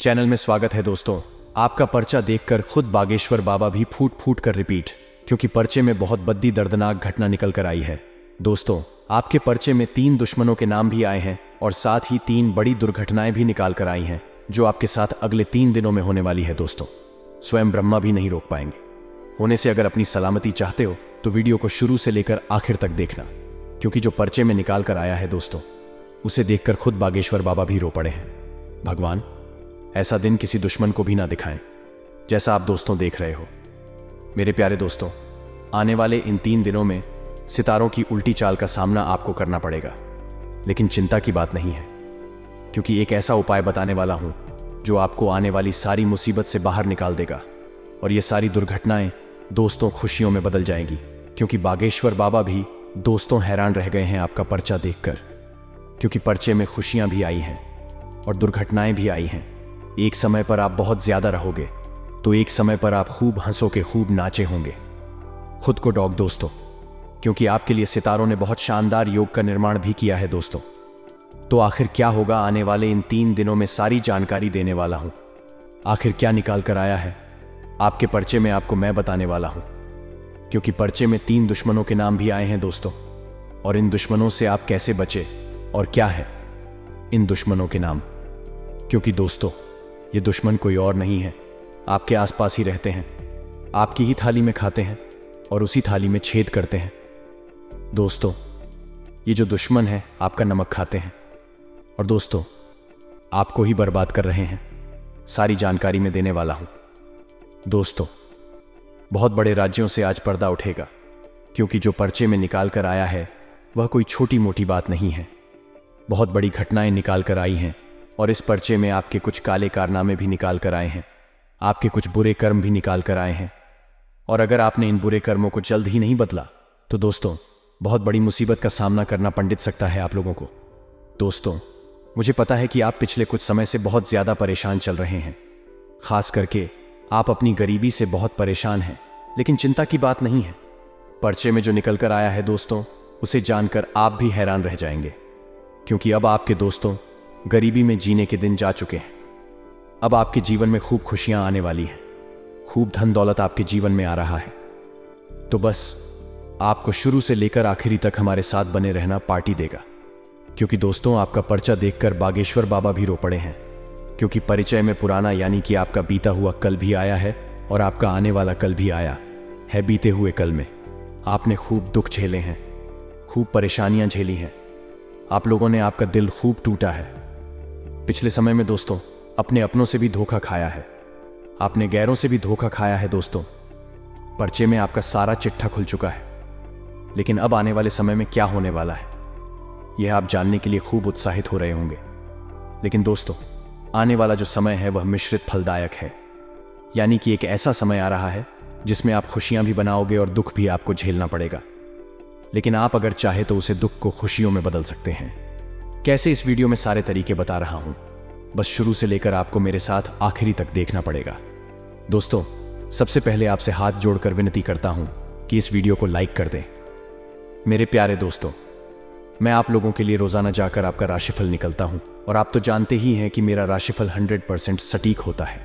Channel में स्वागत है दोस्तों। आपका पर्चा देखकर खुद बागेश्वर बाबा भी फूट फूट कर रिपीट, क्योंकि पर्चे में बहुत बद्दी दर्दनाक घटना निकल कर आई है। दोस्तों, आपके पर्चे में 3 दुश्मनों के नाम भी आए हैं और साथ ही 3 बड़ी दुर्घटनाएं भी निकाल कर आई हैं, जो आपके साथ अगले 3 दिनों में होने वाली है। दोस्तों, स्वयं ब्रह्मा भी नहीं रोक पाएंगे। होने से अगर अपनी सलामती चाहते हो तो वीडियो को शुरू से लेकर आखिर तक देखना, क्योंकि जो पर्चे में निकाल कर आया है दोस्तों, उसे देखकर खुद बागेश्वर बाबा भी रो पड़े हैं। भगवान, ऐसा दिन किसी दुश्मन को भी ना दिखाएं, जैसा आप दोस्तों देख रहे हो। मेरे प्यारे दोस्तों, आने वाले इन 3 दिनों में सितारों की उल्टी चाल का सामना आपको करना पड़ेगा, लेकिन चिंता की बात नहीं है, क्योंकि एक ऐसा उपाय बताने वाला हूं जो आपको आने वाली सारी मुसीबत से बाहर निकाल देगा और ये सारी दुर्घटनाएं दोस्तों खुशियों में बदल जाएंगी, क्योंकि बागेश्वर बाबा भी दोस्तों हैरान रह गए हैं आपका पर्चा देखकर, क्योंकि पर्चे में खुशियां भी आई हैं और दुर्घटनाएं भी आई हैं। एक समय पर आप बहुत ज्यादा रहोगे तो एक समय पर आप खूब हंसोगे, खूब नाचे होंगे। खुद को डॉग दोस्तों, क्योंकि आपके लिए सितारों ने बहुत शानदार योग का निर्माण भी किया है दोस्तों। तो आखिर क्या होगा आने वाले इन 3 दिनों में, सारी जानकारी देने वाला हूं। आखिर क्या निकाल कर आया है आपके पर्चे में, आपको मैं बताने वाला हूं, क्योंकि पर्चे में 3 दुश्मनों के नाम भी आए हैं दोस्तों। और इन दुश्मनों से आप कैसे बचे और क्या है इन दुश्मनों के नाम, क्योंकि दोस्तों ये दुश्मन कोई और नहीं है, आपके आसपास ही रहते हैं, आपकी ही थाली में खाते हैं और उसी थाली में छेद करते हैं। दोस्तों, ये जो दुश्मन है आपका नमक खाते हैं और दोस्तों आपको ही बर्बाद कर रहे हैं। सारी जानकारी में देने वाला हूं दोस्तों। बहुत बड़े राज्यों से आज पर्दा उठेगा, क्योंकि जो पर्चे में निकाल कर आया है वह कोई छोटी मोटी बात नहीं है। बहुत बड़ी घटनाएं निकाल कर आई हैं और इस पर्चे में आपके कुछ काले कारनामे भी निकाल कर आए हैं, आपके कुछ बुरे कर्म भी निकाल कर आए हैं। और अगर आपने इन बुरे कर्मों को जल्द ही नहीं बदला तो दोस्तों बहुत बड़ी मुसीबत का सामना करना पंडित सकता है आप लोगों को। दोस्तों, मुझे पता है कि आप पिछले कुछ समय से बहुत ज्यादा परेशान चल रहे हैं, खास करके आप अपनी गरीबी से बहुत परेशान हैं, लेकिन चिंता की बात नहीं है। पर्चे में जो निकल कर आया है दोस्तों, उसे जानकर आप भी हैरान रह जाएंगे, क्योंकि अब आपके दोस्तों गरीबी में जीने के दिन जा चुके हैं। अब आपके जीवन में खूब खुशियां आने वाली हैं, खूब धन दौलत आपके जीवन में आ रहा है। तो बस आपको शुरू से लेकर आखिरी तक हमारे साथ बने रहना पार्टी देगा, क्योंकि दोस्तों आपका पर्चा देखकर बागेश्वर बाबा भी रो पड़े हैं, क्योंकि परिचय में पुराना यानी कि आपका बीता हुआ कल भी आया है और आपका आने वाला कल भी आया है। बीते हुए कल में आपने खूब दुख झेले हैं, खूब परेशानियां झेली हैं, आप लोगों ने, आपका दिल खूब टूटा है। पिछले समय में दोस्तों अपने अपनों से भी धोखा खाया है, आपने गैरों से भी धोखा खाया है दोस्तों। पर्चे में आपका सारा चिट्ठा खुल चुका है, लेकिन अब आने वाले समय में क्या होने वाला है यह आप जानने के लिए खूब उत्साहित हो रहे होंगे। लेकिन दोस्तों, आने वाला जो समय है वह मिश्रित फलदायक है, यानी कि एक ऐसा समय आ रहा है जिसमें आप खुशियां भी बनाओगे और दुख भी आपको झेलना पड़ेगा। लेकिन आप अगर चाहे तो उसे दुख को खुशियों में बदल सकते हैं। कैसे, इस वीडियो में सारे तरीके बता रहा हूं, बस शुरू से लेकर आपको मेरे साथ आखिरी तक देखना पड़ेगा। दोस्तों, सबसे पहले आपसे हाथ जोड़कर विनती करता हूं कि इस वीडियो को लाइक कर दें। मेरे प्यारे दोस्तों, मैं आप लोगों के लिए रोजाना जाकर आपका राशिफल निकलता हूं और आप तो जानते ही हैं कि मेरा राशिफल 100% सटीक होता है।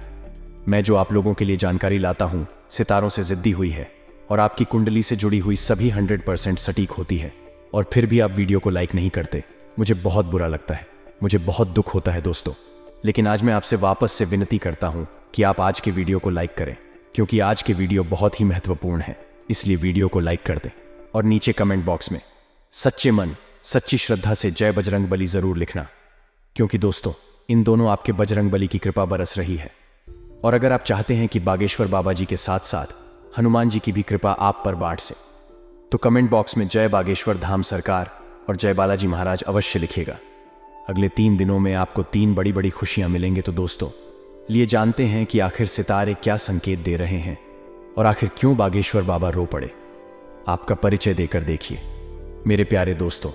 मैं जो आप लोगों के लिए जानकारी लाता हूं सितारों से जिद्दी हुई है और आपकी कुंडली से जुड़ी हुई सभी 100% सटीक होती है, और फिर भी आप वीडियो को लाइक नहीं करते। मुझे बहुत बुरा लगता है, मुझे बहुत दुख होता है दोस्तों। लेकिन आज मैं आपसे वापस से विनती करता हूं कि आप आज के वीडियो को लाइक करें, क्योंकि आज के वीडियो बहुत ही महत्वपूर्ण है। इसलिए वीडियो को लाइक कर दें और नीचे कमेंट बॉक्स में सच्चे मन सच्ची श्रद्धा से जय बजरंग बली जरूर लिखना, क्योंकि दोस्तों इन दोनों आपके बजरंग बली की कृपा बरस रही है। और अगर आप चाहते हैं कि बागेश्वर बाबा जी के साथ साथ हनुमान जी की भी कृपा आप पर बांट से, तो कमेंट बॉक्स में जय बागेश्वर धाम सरकार और जय बालाजी महाराज अवश्य लिखिएगा। अगले 3 दिनों में आपको 3 बड़ी बड़ी खुशियां मिलेंगे। तो दोस्तों, लिए जानते हैं कि आखिर सितारे क्या संकेत दे रहे हैं और आखिर क्यों बागेश्वर बाबा रो पड़े। आपका परिचय देकर देखिए। मेरे प्यारे दोस्तों,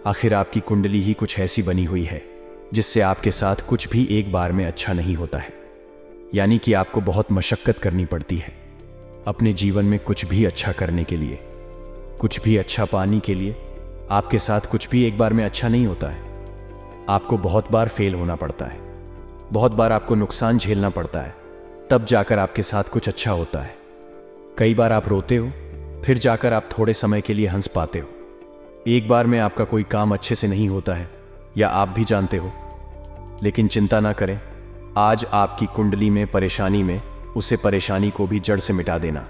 आखिर आपकी कुंडली ही कुछ ऐसी बनी हुई है जिससे आपके साथ कुछ भी एक बार में अच्छा नहीं होता है, यानी कि आपको बहुत मशक्कत करनी पड़ती है अपने जीवन में कुछ भी अच्छा करने के लिए, कुछ भी अच्छा पाने के लिए। आपके साथ कुछ भी एक बार में अच्छा नहीं होता है, आपको बहुत बार फेल होना पड़ता है। बहुत बार आपको नुकसान झेलना पड़ता है, तब जाकर आपके साथ कुछ अच्छा होता है। कई बार आप रोते हो, फिर जाकर आप थोड़े समय के लिए हंस पाते हो। एक बार में आपका कोई काम अच्छे से नहीं होता है, या आप भी जानते हो। लेकिन चिंता ना करें, आज आपकी कुंडली में परेशानी में उसे परेशानी को भी जड़ से मिटा देना,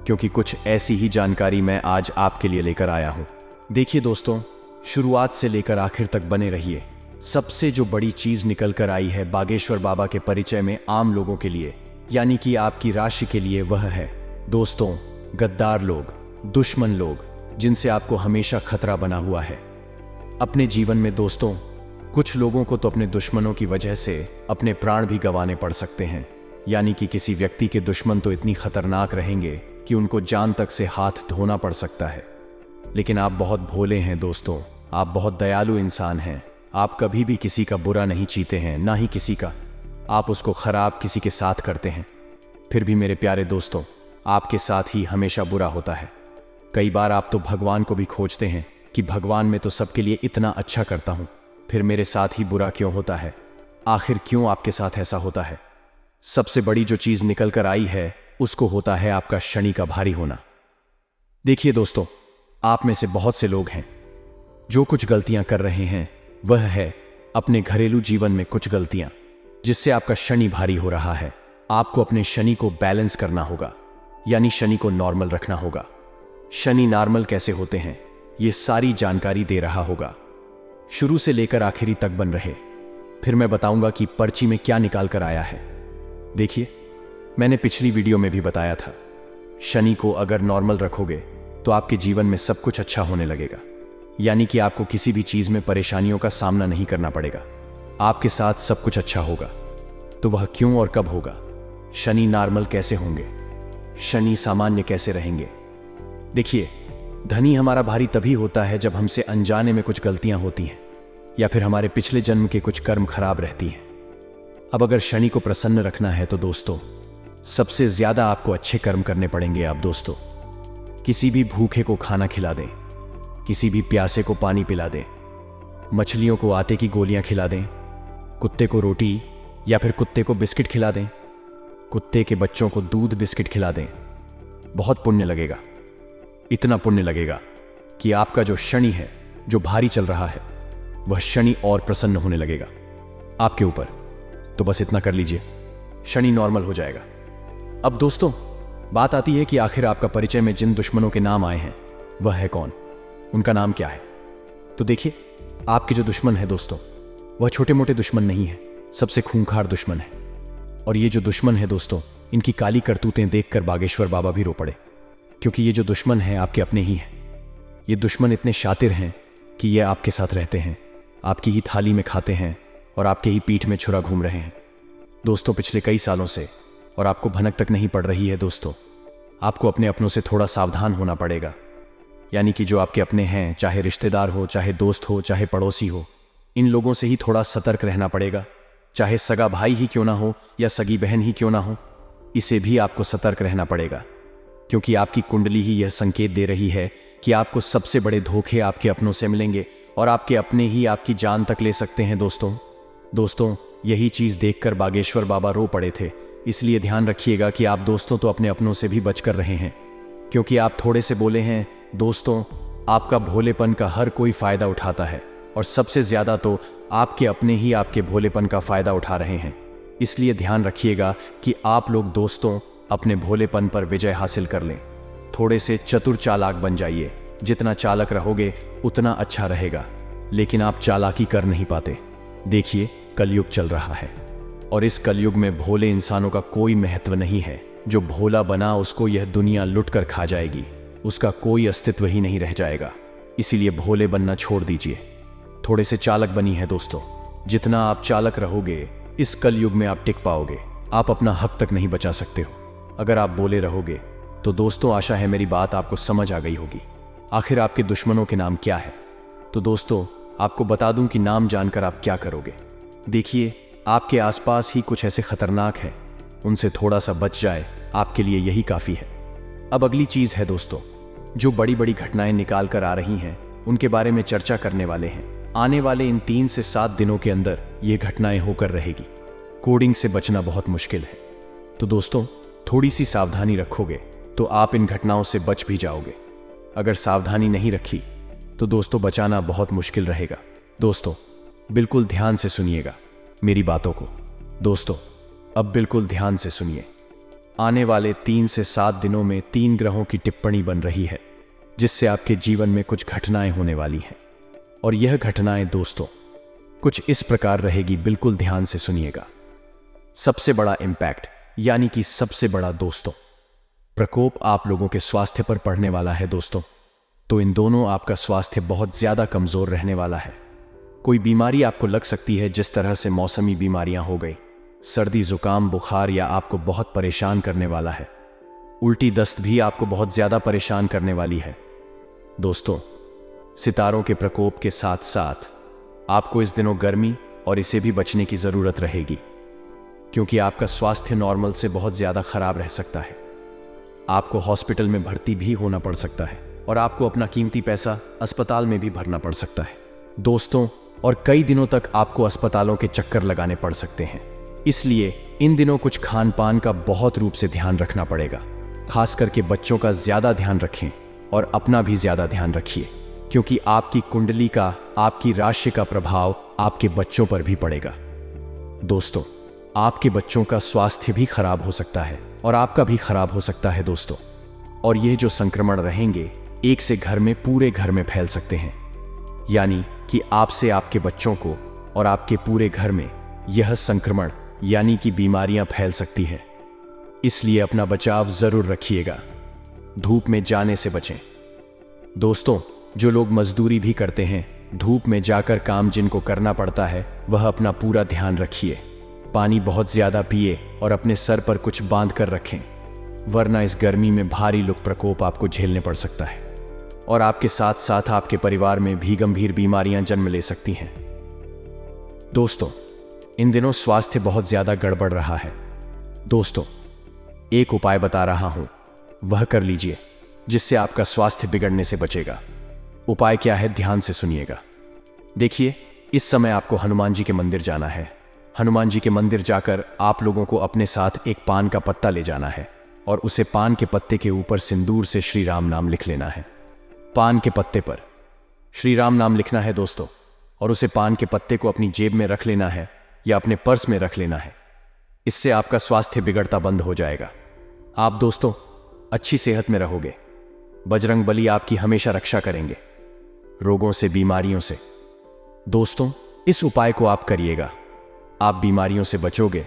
क्योंकि कुछ ऐसी ही जानकारी मैं आज आपके लिए लेकर आया हूं। देखिए दोस्तों, शुरुआत से लेकर आखिर तक बने रहिए। सबसे जो बड़ी चीज निकल कर आई है बागेश्वर बाबा के परिचय में आम लोगों के लिए, यानी कि आपकी राशि के लिए, वह है दोस्तों गद्दार लोग, दुश्मन लोग, जिनसे आपको हमेशा खतरा बना हुआ है अपने जीवन में। दोस्तों, कुछ लोगों को तो अपने दुश्मनों की वजह से अपने प्राण भी गंवाने पड़ सकते हैं, यानी कि किसी व्यक्ति के दुश्मन तो इतनी खतरनाक रहेंगे कि उनको जान तक से हाथ धोना पड़ सकता है। लेकिन आप बहुत भोले हैं दोस्तों, आप बहुत दयालु इंसान हैं। आप कभी भी किसी का बुरा नहीं चाहते हैं, ना ही किसी का आप उसको खराब किसी के साथ करते हैं। फिर भी मेरे प्यारे दोस्तों, आपके साथ ही हमेशा बुरा होता है। कई बार आप तो भगवान को भी खोजते हैं कि भगवान मैं तो सबके लिए इतना अच्छा करता हूं, फिर मेरे साथ ही बुरा क्यों होता है? आखिर क्यों आपके साथ ऐसा होता है? सबसे बड़ी जो चीज निकल कर आई है, उसको होता है आपका शनि का भारी होना। देखिए दोस्तों, आप में से बहुत से लोग हैं जो कुछ गलतियां कर रहे हैं, वह है अपने घरेलू जीवन में कुछ गलतियां, जिससे आपका शनि भारी हो रहा है। आपको अपने शनि को बैलेंस करना होगा, यानी शनि को नॉर्मल रखना होगा। शनि नॉर्मल कैसे होते हैं, यह सारी जानकारी दे रहा होगा, शुरू से लेकर आखिरी तक बन रहे। फिर मैं बताऊंगा कि पर्ची में क्या निकाल कर आया है। देखिए, मैंने पिछली वीडियो में भी बताया था, शनि को अगर नॉर्मल रखोगे तो आपके जीवन में सब कुछ अच्छा होने लगेगा, यानी कि आपको किसी भी चीज में परेशानियों का सामना नहीं करना पड़ेगा। आपके साथ सब कुछ अच्छा होगा। तो वह क्यों और कब होगा? शनि नॉर्मल कैसे होंगे? शनि सामान्य कैसे रहेंगे? देखिए, धनी हमारा भारी तभी होता है जब हमसे अनजाने में कुछ गलतियां होती हैं, या फिर हमारे पिछले जन्म के कुछ कर्म खराब रहती हैं। अब अगर शनि को प्रसन्न रखना है तो दोस्तों, सबसे ज्यादा आपको अच्छे कर्म करने पड़ेंगे। आप दोस्तों, किसी भी भूखे को खाना खिला दें, किसी भी प्यासे को पानी पिला दें, मछलियों को आटे की गोलियां खिला दें, कुत्ते को रोटी या फिर कुत्ते को बिस्किट खिला दें, कुत्ते के बच्चों को दूध बिस्किट खिला दें। बहुत पुण्य लगेगा, इतना पुण्य लगेगा कि आपका जो शनि है, जो भारी चल रहा है, वह शनि और प्रसन्न होने लगेगा आपके ऊपर। तो बस इतना कर लीजिए, शनि नॉर्मल हो जाएगा। अब दोस्तों, बात आती है कि आखिर आपका परिचय में जिन दुश्मनों के नाम आए हैं, वह है कौन, उनका नाम क्या है? तो देखिए, आपके जो दुश्मन है दोस्तों, वह छोटे मोटे दुश्मन नहीं है, सबसे खूंखार दुश्मन है। और ये जो दुश्मन है दोस्तों, इनकी काली करतूतें देखकर बागेश्वर बाबा भी रो पड़े, क्योंकि ये जो दुश्मन है आपके अपने ही हैं। ये दुश्मन इतने शातिर हैं कि ये आपके साथ रहते हैं, आपकी ही थाली में खाते हैं और आपके ही पीठ में छुरा घूम रहे हैं दोस्तों पिछले कई सालों से, और आपको भनक तक नहीं पड़ रही है। दोस्तों, आपको अपने अपनों से थोड़ा सावधान होना पड़ेगा, यानी कि जो आपके अपने हैं, चाहे रिश्तेदार हो, चाहे दोस्त हो, चाहे पड़ोसी हो, इन लोगों से ही थोड़ा सतर्क रहना पड़ेगा। चाहे सगा भाई ही क्यों ना हो या सगी बहन ही क्यों ना हो, इसे भी आपको सतर्क रहना पड़ेगा, क्योंकि आपकी कुंडली ही यह संकेत दे रही है कि आपको सबसे बड़े धोखे आपके अपनों से मिलेंगे, और आपके अपने ही आपकी जान तक ले सकते हैं। दोस्तों, यही चीज देखकर बागेश्वर बाबा रो पड़े थे। इसलिए ध्यान रखिएगा कि आप दोस्तों तो अपने अपनों से भी बच कर रहे हैं, क्योंकि आप थोड़े से बोले हैं। दोस्तों, आपका भोलेपन का हर कोई फायदा उठाता है, और सबसे ज्यादा तो आपके अपने ही आपके भोलेपन का फायदा उठा रहे हैं। इसलिए ध्यान रखिएगा कि आप लोग दोस्तों अपने भोलेपन पर विजय हासिल कर लें। थोड़े से चतुर चालाक बन जाइए। जितना चालाक रहोगे उतना अच्छा रहेगा, लेकिन आप चालाकी कर नहीं पाते। देखिए, कलयुग चल रहा है, और इस कलयुग में भोले इंसानों का कोई महत्व नहीं है। जो भोला बना उसको यह दुनिया लुट कर खा जाएगी, उसका कोई अस्तित्व ही नहीं रह जाएगा। इसीलिए भोले बनना छोड़ दीजिए, थोड़े से चालक बनी है दोस्तों। जितना आप चालक रहोगे, इस कलयुग में आप टिक पाओगे। आप अपना हक तक नहीं बचा सकते हो अगर आप बोले रहोगे। तो दोस्तों, आशा है मेरी बात आपको समझ आ गई होगी। आखिर आपके दुश्मनों के नाम क्या है? तो दोस्तों, आपको बता दूं कि नाम जानकर आप क्या करोगे। देखिए, आपके आसपास ही कुछ ऐसे खतरनाक हैं, उनसे थोड़ा सा बच जाए, आपके लिए यही काफी है। अब अगली चीज है दोस्तों, जो बड़ी बड़ी घटनाएं निकाल कर आ रही हैं, उनके बारे में चर्चा करने वाले हैं। आने वाले इन 3 से 7 दिनों के अंदर ये घटनाएं होकर रहेगी। कोडिंग से बचना बहुत मुश्किल है। तो दोस्तों, थोड़ी सी सावधानी रखोगे तो आप इन घटनाओं से बच भी जाओगे। अगर सावधानी नहीं रखी तो दोस्तों बचाना बहुत मुश्किल रहेगा। दोस्तों, बिल्कुल ध्यान से सुनिएगा मेरी बातों को। दोस्तों, अब बिल्कुल ध्यान से सुनिए। आने वाले 3 से 7 दिनों में 3 ग्रहों की टिप्पणी बन रही है, जिससे आपके जीवन में कुछ घटनाएं होने वाली हैं। और यह घटनाएं दोस्तों कुछ इस प्रकार रहेगी, बिल्कुल ध्यान से सुनिएगा। सबसे बड़ा इंपैक्ट यानी कि सबसे बड़ा दोस्तों प्रकोप आप लोगों के स्वास्थ्य पर पड़ने वाला है। दोस्तों, तो इन दोनों आपका स्वास्थ्य बहुत ज्यादा कमजोर रहने वाला है। कोई बीमारी आपको लग सकती है, जिस तरह से मौसमी बीमारियां हो गई, सर्दी, जुकाम, बुखार, या आपको बहुत परेशान करने वाला है। उल्टी दस्त भी आपको बहुत ज्यादा परेशान करने वाली है। दोस्तों, सितारों के प्रकोप के साथ साथ आपको इस दिनों गर्मी और इसे भी बचने की जरूरत रहेगी, क्योंकि आपका स्वास्थ्य नॉर्मल से बहुत ज्यादा खराब रह सकता है। आपको हॉस्पिटल में भर्ती भी होना पड़ सकता है और आपको अपना कीमती पैसा अस्पताल में भी भरना पड़ सकता है। दोस्तों, और कई दिनों तक आपको अस्पतालों के चक्कर लगाने पड़ सकते हैं। इसलिए इन दिनों कुछ खान पान का बहुत रूप से ध्यान रखना पड़ेगा। खास करके बच्चों का ज्यादा ध्यान रखें और अपना भी ज्यादा ध्यान रखिए, क्योंकि आपकी कुंडली का, आपकी राशि का प्रभाव आपके बच्चों पर भी पड़ेगा। दोस्तों, आपके बच्चों का स्वास्थ्य भी खराब हो सकता है और आपका भी खराब हो सकता है। दोस्तों, और ये जो संक्रमण रहेंगे एक से घर में, पूरे घर में फैल सकते हैं, यानी कि आपसे आपके बच्चों को और आपके पूरे घर में यह संक्रमण यानी कि बीमारियां फैल सकती है। इसलिए अपना बचाव जरूर रखिएगा। धूप में जाने से बचें। दोस्तों, जो लोग मजदूरी भी करते हैं, धूप में जाकर काम जिनको करना पड़ता है, वह अपना पूरा ध्यान रखिए। पानी बहुत ज्यादा पिए और अपने सर पर कुछ बांध कर रखें, वरना इस गर्मी में भारी लू प्रकोप आपको झेलने पड़ सकता है और आपके साथ साथ आपके परिवार में भी गंभीर बीमारियां जन्म ले सकती हैं। दोस्तों, इन दिनों स्वास्थ्य बहुत ज्यादा गड़बड़ रहा है। दोस्तों, एक उपाय बता रहा हूं, वह कर लीजिए जिससे आपका स्वास्थ्य बिगड़ने से बचेगा। उपाय क्या है, ध्यान से सुनिएगा। देखिए, इस समय आपको हनुमान जी के मंदिर जाना है। हनुमान जी के मंदिर जाकर आप लोगों को अपने साथ एक पान का पत्ता ले जाना है और उसे पान के पत्ते के ऊपर सिंदूर से श्री राम नाम लिख लेना है। पान के पत्ते पर श्री राम नाम लिखना है दोस्तों, और उसे पान के पत्ते को अपनी जेब में रख लेना है या अपने पर्स में रख लेना है। इससे आपका स्वास्थ्य बिगड़ता बंद हो जाएगा। आप दोस्तों अच्छी सेहत में रहोगे। बजरंग बली आपकी हमेशा रक्षा करेंगे रोगों से, बीमारियों से। दोस्तों, इस उपाय को आप करिएगा, आप बीमारियों से बचोगे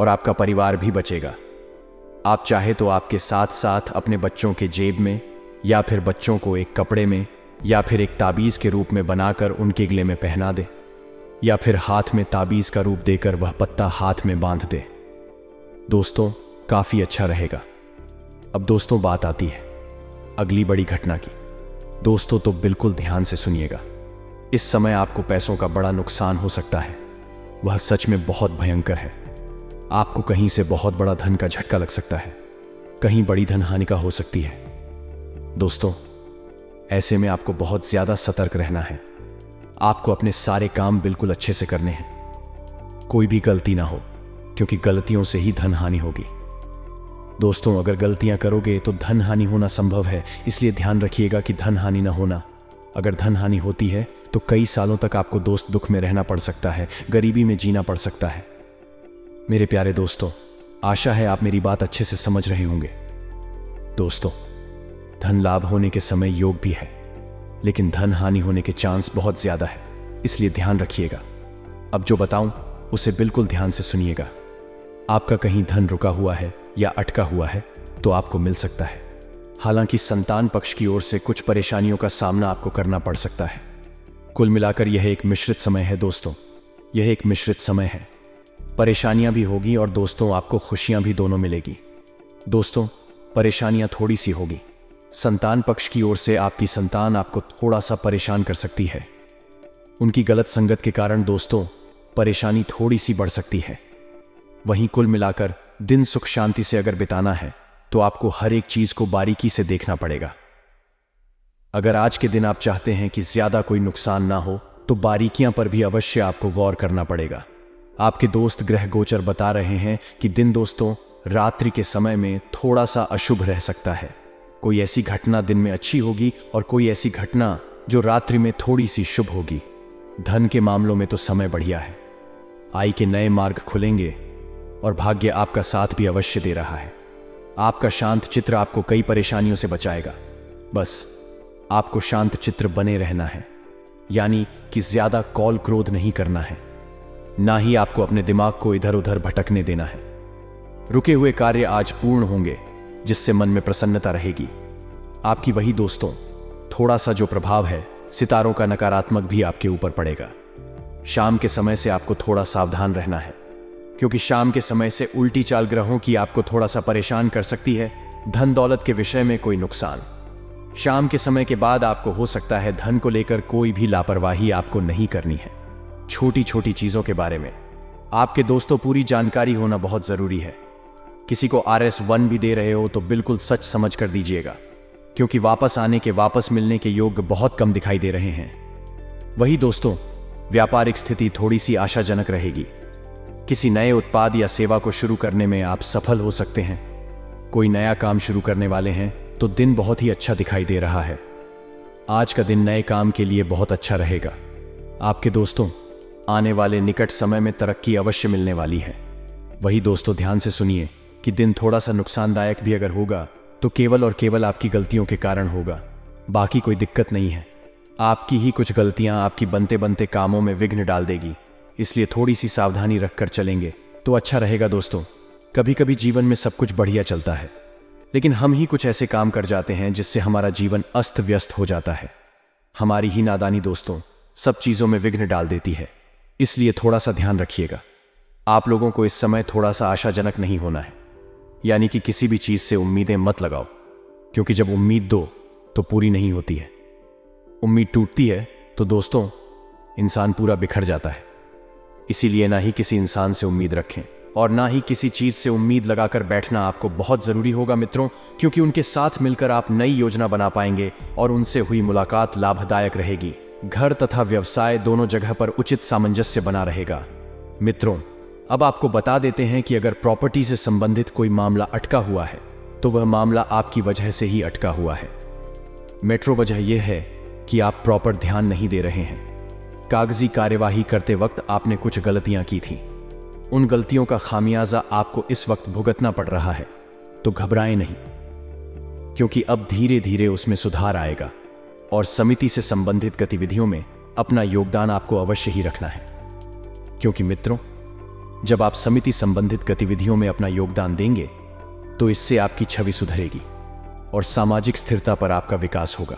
और आपका परिवार भी बचेगा। आप चाहे तो आपके साथ साथ अपने बच्चों के जेब में, या फिर बच्चों को एक कपड़े में, या फिर एक ताबीज के रूप में बनाकर उनके गले में पहना दे, या फिर हाथ में ताबीज का रूप देकर वह पत्ता हाथ में बांध दे। दोस्तों, काफी अच्छा रहेगा। अब दोस्तों बात आती है अगली बड़ी घटना की। दोस्तों, तो बिल्कुल ध्यान से सुनिएगा। इस समय आपको पैसों का बड़ा नुकसान हो सकता है। वह सच में बहुत भयंकर है। आपको कहीं से बहुत बड़ा धन का झटका लग सकता है, कहीं बड़ी धन हानि का हो सकती है। दोस्तों, ऐसे में आपको बहुत ज्यादा सतर्क रहना है। आपको अपने सारे काम बिल्कुल अच्छे से करने हैं, कोई भी गलती ना हो, क्योंकि गलतियों से ही धन हानि होगी। दोस्तों, अगर गलतियां करोगे तो धन हानि होना संभव है, इसलिए ध्यान रखिएगा कि धन हानि ना होना। अगर धन हानि होती है तो कई सालों तक आपको दोस्त दुख में रहना पड़ सकता है, गरीबी में जीना पड़ सकता है। मेरे प्यारे दोस्तों, आशा है आप मेरी बात अच्छे से समझ रहे होंगे। दोस्तों, धन लाभ होने के समय योग भी है, लेकिन धन हानि होने के चांस बहुत ज्यादा है, इसलिए ध्यान रखिएगा। अब जो बताऊं उसे बिल्कुल ध्यान से सुनिएगा। आपका कहीं धन रुका हुआ है या अटका हुआ है तो आपको मिल सकता है। हालांकि संतान पक्ष की ओर से कुछ परेशानियों का सामना आपको करना पड़ सकता है। कुल मिलाकर यह एक मिश्रित समय है दोस्तों, यह एक मिश्रित समय है। परेशानियां भी होगी और दोस्तों आपको खुशियां भी दोनों मिलेगी। दोस्तों, परेशानियां थोड़ी सी होगी। संतान पक्ष की ओर से आपकी संतान आपको थोड़ा सा परेशान कर सकती है। उनकी गलत संगत के कारण दोस्तों परेशानी थोड़ी सी बढ़ सकती है। वहीं कुल मिलाकर दिन सुख शांति से अगर बिताना है तो आपको हर एक चीज को बारीकी से देखना पड़ेगा। अगर आज के दिन आप चाहते हैं कि ज्यादा कोई नुकसान ना हो तो बारीकियां पर भी अवश्य आपको गौर करना पड़ेगा। आपके दोस्त ग्रह गोचर बता रहे हैं कि दिन दोस्तों रात्रि के समय में थोड़ा सा अशुभ रह सकता है। कोई ऐसी घटना दिन में अच्छी होगी और कोई ऐसी घटना जो रात्रि में थोड़ी सी शुभ होगी। धन के मामलों में तो समय बढ़िया है, आय के नए मार्ग खुलेंगे और भाग्य आपका साथ भी अवश्य दे रहा है। आपका शांत चित्र आपको कई परेशानियों से बचाएगा। बस आपको शांत चित्र बने रहना है, यानी कि ज्यादा कॉल क्रोध नहीं करना है, ना ही आपको अपने दिमाग को इधर उधर भटकने देना है। रुके हुए कार्य आज पूर्ण होंगे, जिससे मन में प्रसन्नता रहेगी। आपकी वही दोस्तों थोड़ा सा जो प्रभाव है सितारों का नकारात्मक भी आपके ऊपर पड़ेगा। शाम के समय से आपको थोड़ा सावधान रहना है, क्योंकि शाम के समय से उल्टी चाल ग्रहों की आपको थोड़ा सा परेशान कर सकती है। धन दौलत के विषय में कोई नुकसान। शाम के समय के बाद आपको हो सकता है धन को लेकर कोई भी लापरवाही आपको नहीं करनी है। छोटी छोटी चीजों के बारे में आपके दोस्तों पूरी जानकारी होना बहुत जरूरी है। किसी को RS1 भी दे रहे हो तो बिल्कुल सच समझ कर दीजिएगा, क्योंकि वापस आने के वापस मिलने के योग बहुत कम दिखाई दे रहे हैं। वही दोस्तों व्यापारिक स्थिति थोड़ी सी आशाजनक रहेगी। किसी नए उत्पाद या सेवा को शुरू करने में आप सफल हो सकते हैं। कोई नया काम शुरू करने वाले हैं तो दिन बहुत ही अच्छा दिखाई दे रहा है। आज का दिन नए काम के लिए बहुत अच्छा रहेगा। आपके दोस्तों आने वाले निकट समय में तरक्की अवश्य मिलने वाली है। वही दोस्तों ध्यान से सुनिए कि दिन थोड़ा सा नुकसानदायक भी अगर होगा तो केवल और केवल आपकी गलतियों के कारण होगा, बाकी कोई दिक्कत नहीं है। आपकी ही कुछ गलतियां आपकी बनते बनते कामों में विघ्न डाल देगी, इसलिए थोड़ी सी सावधानी रखकर चलेंगे तो अच्छा रहेगा। दोस्तों कभी कभी जीवन में सब कुछ बढ़िया चलता है, लेकिन हम ही कुछ ऐसे काम कर जाते हैं जिससे हमारा जीवन अस्त व्यस्त हो जाता है। हमारी ही नादानी दोस्तों सब चीजों में विघ्न डाल देती है, इसलिए थोड़ा सा ध्यान रखिएगा। आप लोगों को इस समय थोड़ा सा आशाजनक नहीं होना है, यानी कि किसी भी चीज से उम्मीदें मत लगाओ, क्योंकि जब उम्मीद दो तो पूरी नहीं होती है। उम्मीद टूटती है तो दोस्तों इंसान पूरा बिखर जाता है। इसीलिए ना ही किसी इंसान से उम्मीद रखें और ना ही किसी चीज से उम्मीद लगाकर बैठना आपको बहुत जरूरी होगा मित्रों, क्योंकि उनके साथ मिलकर आप नई योजना बना पाएंगे और उनसे हुई मुलाकात लाभदायक रहेगी। घर तथा व्यवसाय दोनों जगह पर उचित सामंजस्य बना रहेगा। मित्रों अब आपको बता देते हैं कि अगर प्रॉपर्टी से संबंधित कोई मामला अटका हुआ है तो वह मामला आपकी वजह से ही अटका हुआ है। मेट्रो वजह यह है कि आप प्रॉपर ध्यान नहीं दे रहे हैं। कागजी कार्यवाही करते वक्त आपने कुछ गलतियां की थी। उन गलतियों का खामियाजा आपको इस वक्त भुगतना पड़ रहा है, तो घबराएं नहीं, क्योंकि अब धीरे धीरे उसमें सुधार आएगा और समिति से संबंधित गतिविधियों में अपना योगदान आपको अवश्य ही रखना है। क्योंकि मित्रों जब आप समिति संबंधित गतिविधियों में अपना योगदान देंगे तो इससे आपकी छवि सुधरेगी और सामाजिक स्थिरता पर आपका विकास होगा।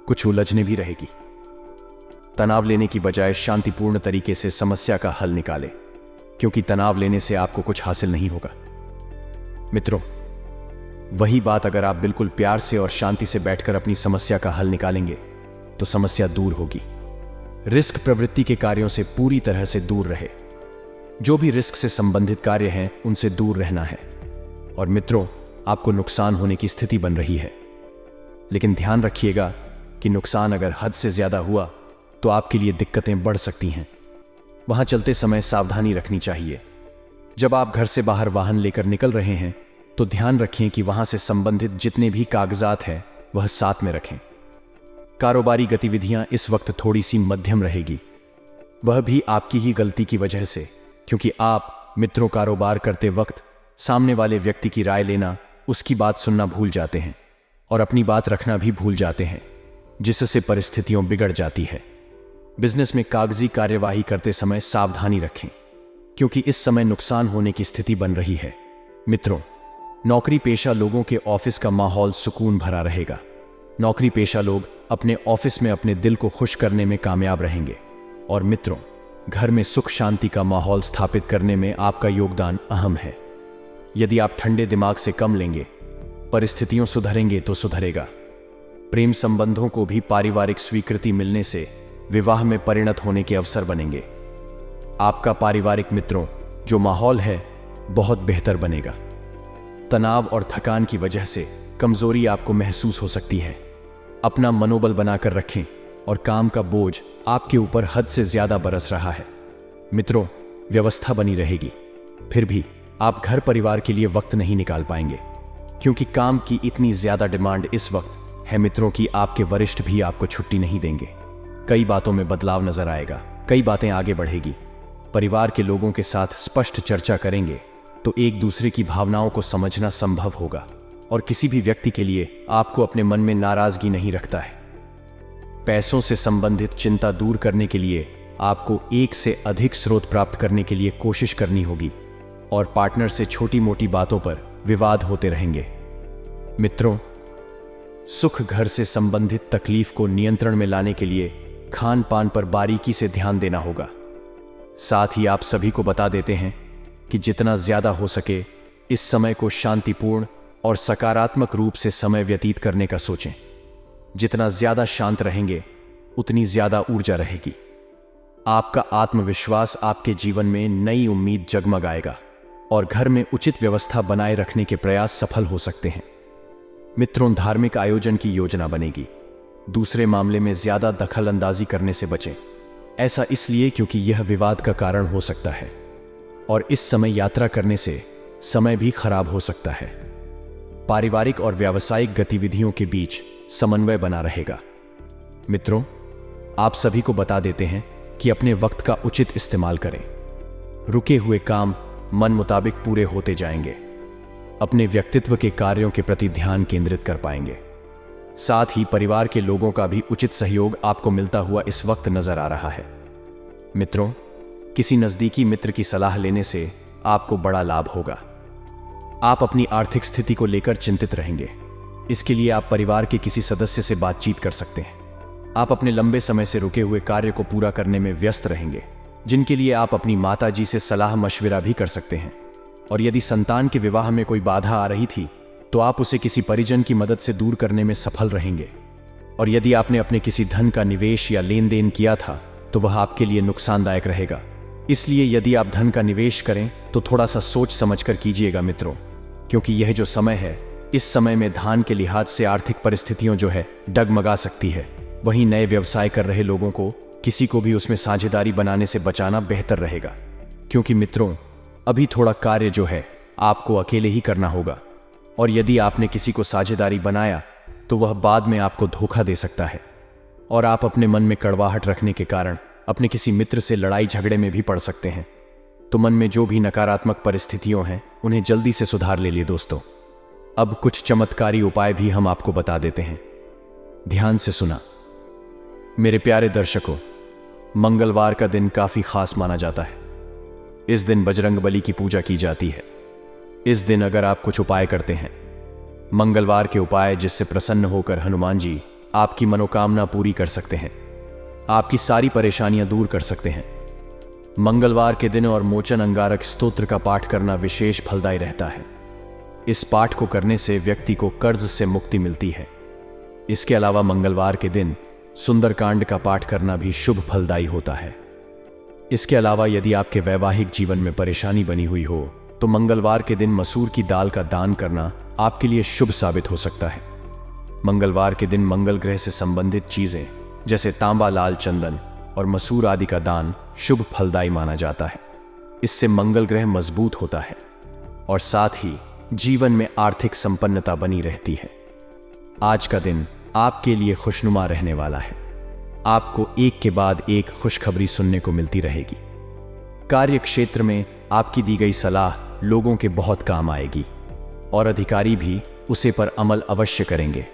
कुछ उलझने भी रहेगी। तनाव लेने की बजाय शांतिपूर्ण तरीके से समस्या का हल निकालें, क्योंकि तनाव लेने से आपको कुछ हासिल नहीं होगा। मित्रों वही बात अगर आप बिल्कुल प्यार से और शांति से बैठकर अपनी समस्या का हल निकालेंगे तो समस्या दूर होगी। रिस्क प्रवृत्ति के कार्यों से पूरी तरह से दूर रहे। जो भी रिस्क से संबंधित कार्य हैं उनसे दूर रहना है। और मित्रों आपको नुकसान होने की स्थिति बन रही है, लेकिन ध्यान रखिएगा कि नुकसान अगर हद से ज्यादा हुआ तो आपके लिए दिक्कतें बढ़ सकती हैं। वहां चलते समय सावधानी रखनी चाहिए। जब आप घर से बाहर वाहन लेकर निकल रहे हैं तो ध्यान रखें कि वहां से संबंधित जितने भी कागजात हैं वह साथ में रखें। कारोबारी गतिविधियां इस वक्त थोड़ी सी मध्यम रहेगी, वह भी आपकी ही गलती की वजह से, क्योंकि आप मित्रों कारोबार करते वक्त सामने वाले व्यक्ति की राय लेना, उसकी बात सुनना भूल जाते हैं और अपनी बात रखना भी भूल जाते हैं, जिससे परिस्थितियां बिगड़ जाती है। बिजनेस में कागजी कार्यवाही करते समय सावधानी रखें, क्योंकि इस समय नुकसान होने की स्थिति बन रही है। मित्रों नौकरी पेशा लोगों के ऑफिस का माहौल सुकून भरा रहेगा। नौकरी पेशा लोग अपने ऑफिस में अपने दिल को खुश करने में कामयाब रहेंगे। और मित्रों घर में सुख शांति का माहौल स्थापित करने में आपका योगदान अहम है। यदि आप ठंडे दिमाग से कम लेंगे, परिस्थितियों सुधरेंगे तो सुधरेगा। प्रेम संबंधों को भी पारिवारिक स्वीकृति मिलने से विवाह में परिणत होने के अवसर बनेंगे। आपका पारिवारिक मित्रों जो माहौल है बहुत बेहतर बनेगा। तनाव और थकान की वजह से कमजोरी आपको महसूस हो सकती है। अपना मनोबल बनाकर रखें और काम का बोझ आपके ऊपर हद से ज्यादा बरस रहा है। मित्रों व्यवस्था बनी रहेगी। फिर भी आप घर परिवार के लिए वक्त नहीं निकाल पाएंगे, क्योंकि काम की इतनी ज्यादा डिमांड इस वक्त है मित्रों कि आपके वरिष्ठ भी आपको छुट्टी नहीं देंगे। कई बातों में बदलाव नजर आएगा, कई बातें आगे बढ़ेगी। परिवार के लोगों के साथ स्पष्ट चर्चा करेंगे तो एक दूसरे की भावनाओं को समझना संभव होगा, और किसी भी व्यक्ति के लिए आपको अपने मन में नाराजगी नहीं रखता है। पैसों से संबंधित चिंता दूर करने के लिए आपको एक से अधिक स्रोत प्राप्त करने के लिए कोशिश करनी होगी, और पार्टनर से छोटी मोटी बातों पर विवाद होते रहेंगे। मित्रों, सुख घर से संबंधित तकलीफ को नियंत्रण में लाने के लिए खान पान पर बारीकी से ध्यान देना होगा। साथ ही आप सभी को बता देते हैं कि जितना ज्यादा हो सके इस समय को शांतिपूर्ण और सकारात्मक रूप से समय व्यतीत करने का सोचें। जितना ज्यादा शांत रहेंगे उतनी ज्यादा ऊर्जा रहेगी। आपका आत्मविश्वास आपके जीवन में नई उम्मीद जगमगाएगा, और घर में उचित व्यवस्था बनाए रखने के प्रयास सफल हो सकते हैं। मित्रों, धार्मिक आयोजन की योजना बनेगी। दूसरे मामले में ज्यादा दखल अंदाजी करने से बचें। ऐसा इसलिए क्योंकि यह विवाद का कारण हो सकता है, और इस समय यात्रा करने से समय भी खराब हो सकता है। पारिवारिक और व्यावसायिक गतिविधियों के बीच समन्वय बना रहेगा। मित्रों, आप सभी को बता देते हैं कि अपने वक्त का उचित इस्तेमाल करें। रुके हुए काम मन मुताबिक पूरे होते जाएंगे। अपने व्यक्तित्व के कार्यों के प्रति ध्यान केंद्रित कर पाएंगे। साथ ही परिवार के लोगों का भी उचित सहयोग आपको मिलता हुआ इस वक्त नजर आ रहा है। मित्रों, किसी नजदीकी मित्र की सलाह लेने से आपको बड़ा लाभ होगा। आप अपनी आर्थिक स्थिति को लेकर चिंतित रहेंगे। इसके लिए आप परिवार के किसी सदस्य से बातचीत कर सकते हैं। आप अपने लंबे समय से रुके हुए कार्य को पूरा करने में व्यस्त रहेंगे, जिनके लिए आप अपनी माता जी से सलाह मशविरा भी कर सकते हैं। और यदि संतान के विवाह में कोई बाधा आ रही थी तो आप उसे किसी परिजन की मदद से दूर करने में सफल रहेंगे। और यदि आपने अपने किसी धन का निवेश या लेन देन किया था तो वह आपके लिए नुकसानदायक रहेगा। इसलिए यदि आप धन का निवेश करें तो थोड़ा सा सोच समझकर कीजिएगा मित्रों, क्योंकि यह जो समय है, इस समय में धान के लिहाज से आर्थिक परिस्थितियों जो है डगमगा सकती है। वहीं नए व्यवसाय कर रहे लोगों को किसी को भी उसमें साझेदारी बनाने से बचाना बेहतर रहेगा, क्योंकि मित्रों अभी थोड़ा कार्य जो है आपको अकेले ही करना होगा, और यदि आपने किसी को साझेदारी बनाया तो वह बाद में आपको धोखा दे सकता है, और आप अपने मन में कड़वाहट रखने के कारण अपने किसी मित्र से लड़ाई झगड़े में भी पड़ सकते हैं। तो मन में जो भी नकारात्मक परिस्थितियां हैं उन्हें जल्दी से सुधार ले लिए दोस्तों। अब कुछ चमत्कारी उपाय भी हम आपको बता देते हैं। ध्यान से सुना। मेरे प्यारे दर्शकों, मंगलवार का दिन काफी खास माना जाता है। इस दिन बजरंगबली की पूजा की जाती है। इस दिन अगर आप कुछ उपाय करते हैं, मंगलवार के उपाय जिससे प्रसन्न होकर हनुमान जी आपकी मनोकामना पूरी कर सकते हैं, आपकी सारी परेशानियां दूर कर सकते हैं। मंगलवार के दिन और मोचन अंगारक स्तोत्र का पाठ करना विशेष फलदायी रहता है। इस पाठ को करने से व्यक्ति को कर्ज से मुक्ति मिलती है। इसके अलावा मंगलवार के दिन सुंदरकांड का पाठ करना भी शुभ फलदायी होता है। इसके अलावा यदि आपके वैवाहिक जीवन में परेशानी बनी हुई हो तो मंगलवार के दिन मसूर की दाल का दान करना आपके लिए शुभ साबित हो सकता है। मंगलवार के दिन मंगल ग्रह से संबंधित चीजें जैसे तांबा, लाल चंदन और मसूर आदि का दान शुभ फलदायी माना जाता है। इससे मंगल ग्रह मजबूत होता है और साथ ही जीवन में आर्थिक संपन्नता बनी रहती है। आज का दिन आपके लिए खुशनुमा रहने वाला है। आपको एक के बाद एक खुशखबरी सुनने को मिलती रहेगी। कार्य क्षेत्र में आपकी दी गई सलाह लोगों के बहुत काम आएगी और अधिकारी भी उसे पर अमल अवश्य करेंगे।